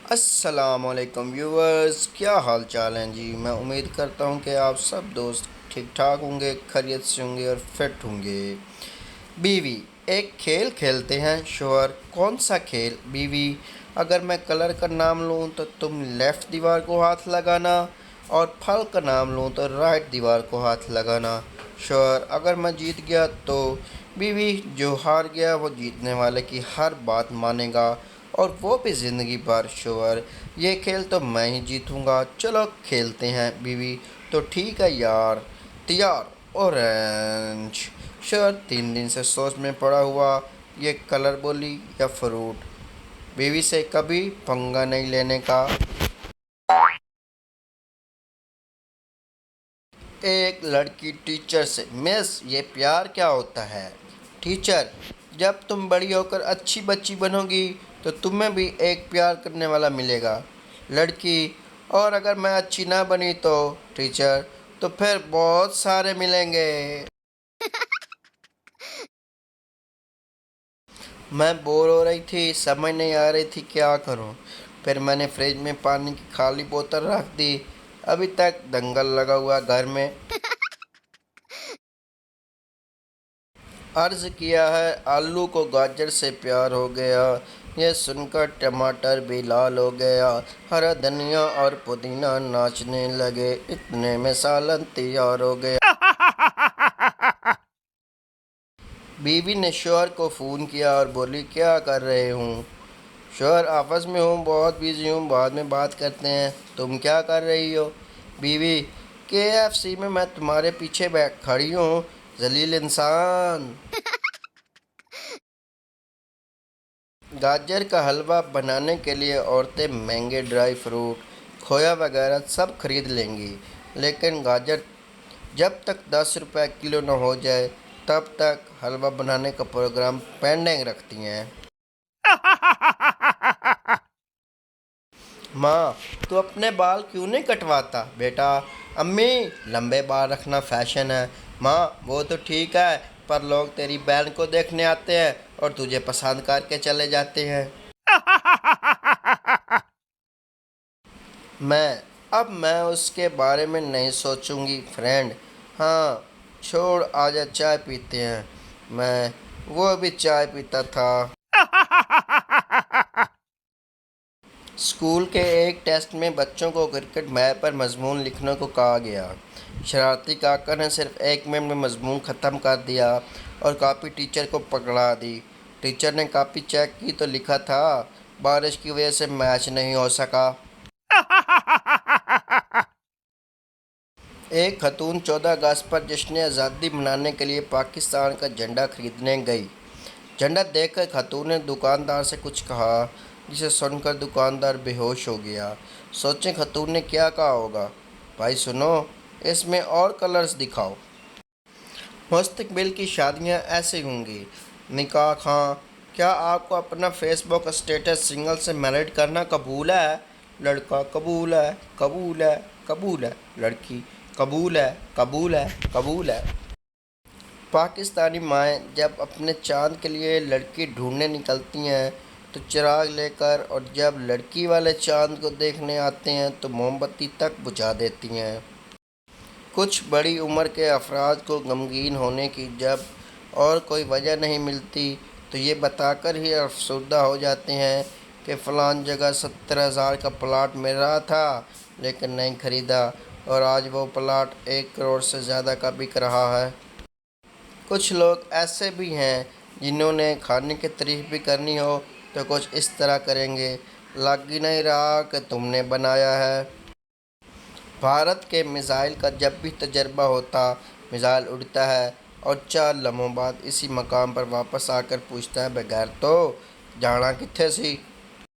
अस्सलामुअलैकुम व्यूवर्स, क्या हाल चाल हैं जी। मैं उम्मीद करता हूं कि आप सब दोस्त ठीक ठाक होंगे, खैरियत से होंगे और फिट होंगे। बीवी, एक खेल खेलते हैं। शोहर, कौन सा खेल? बीवी, अगर मैं कलर का नाम लूं तो तुम लेफ़्ट दीवार को हाथ लगाना, और फल का नाम लूं तो राइट दीवार को हाथ लगाना। शोहर, अगर मैं जीत गया तो? बीवी, जो हार गया वो जीतने वाले की हर बात मानेगा, और वो भी ज़िंदगी भर। शोहर, ये खेल तो मैं ही जीतूंगा, चलो खेलते हैं। बीवी, तो ठीक है यार। तैयार? ऑरेंज। शोहर, 3 दिन से सोच में पड़ा हुआ, ये कलर बोली या फ्रूट। बीवी से कभी पंगा नहीं लेने का। एक लड़की टीचर से, मिस, ये प्यार क्या होता है? टीचर, जब तुम बड़ी होकर अच्छी बच्ची बनोगी तो तुम्हें भी एक प्यार करने वाला मिलेगा। लड़की, और अगर मैं अच्छी ना बनी तो? टीचर, तो फिर बहुत सारे मिलेंगे। मैं बोर हो रही थी, समझ नहीं आ रही थी क्या करूं। फिर मैंने फ्रिज में पानी की खाली बोतल रख दी। अभी तक दंगल लगा हुआ घर में। अर्ज किया है, आलू को गाजर से प्यार हो गया। यह सुनकर टमाटर भी लाल हो गया। हरा धनिया और पुदीना नाचने लगे, इतने में सालन तैयार हो गया। बीवी ने शोहर को फ़ोन किया और बोली, क्या कर रहे हूँ? शोहर, ऑफिस में हूँ, बहुत बिजी हूँ, बाद में बात करते हैं। तुम क्या कर रही हो? बीवी, KFC में मैं तुम्हारे पीछे बैठ खड़ी हूँ, जलील इंसान। गाजर का हलवा बनाने के लिए औरतें महंगे ड्राई फ्रूट, खोया वगैरह सब खरीद लेंगी, लेकिन गाजर जब तक 10 रुपए किलो न हो जाए तब तक हलवा बनाने का प्रोग्राम पेंडिंग रखती हैं। माँ, तू अपने बाल क्यों नहीं कटवाता? बेटा, अम्मी, लंबे बाल रखना फैशन है। माँ, वो तो ठीक है, पर लोग तेरी बहन को देखने आते हैं और तुझे पसंद करके चले जाते हैं। मैं उसके बारे में नहीं सोचूंगी फ्रेंड। हाँ, छोड़, आजा चाय पीते हैं। मैं वो भी चाय पीता था। स्कूल के एक टेस्ट में बच्चों को क्रिकेट मैच पर मजमून लिखने को कहा गया। शरारती काका ने सिर्फ 1 मिनट में मजमून ख़त्म कर दिया और कॉपी टीचर को पकड़ा दी। टीचर ने कॉपी चेक की तो लिखा था, बारिश की वजह से मैच नहीं हो सका। एक खातून 14 अगस्त पर जश्न आज़ादी मनाने के लिए पाकिस्तान का झंडा खरीदने गई। झंडा देखकर खातून ने दुकानदार से कुछ कहा, जिसे सुनकर दुकानदार बेहोश हो गया। सोचें खातून ने क्या कहा होगा। भाई सुनो, इसमें और कलर्स दिखाओ। मुस्तकबिल की शादियां ऐसे होंगी। निकाह खां, क्या आपको अपना फेसबुक स्टेटस सिंगल से मैरिड करना कबूल है? लड़का, कबूल है, कबूल है, कबूल है। लड़की, कबूल है, कबूल है, कबूल है। पाकिस्तानी माएँ जब अपने चांद के लिए लड़की ढूंढने निकलती हैं तो चिराग लेकर, और जब लड़की वाले चांद को देखने आते हैं तो मोमबत्ती तक बुझा देती हैं। कुछ बड़ी उम्र के अफराद को गमगीन होने की जब और कोई वजह नहीं मिलती तो ये बताकर ही अफसरदा हो जाते हैं कि फ़लाँ जगह 70,000 का प्लाट मिल रहा था लेकिन नहीं ख़रीदा, और आज वो प्लाट 1 करोड़ से ज़्यादा का बिक रहा है। कुछ लोग ऐसे भी हैं जिन्होंने खाने की तारीफ भी करनी हो तो कुछ इस तरह करेंगे, लग ही नहीं रहा कि तुमने बनाया है। भारत के मिसाइल का जब भी तजर्बा होता, मिसाइल उड़ता है और 4 लम्हों बाद इसी मकाम पर वापस आकर पूछता है, बगैर तो जाना कित्थे सी।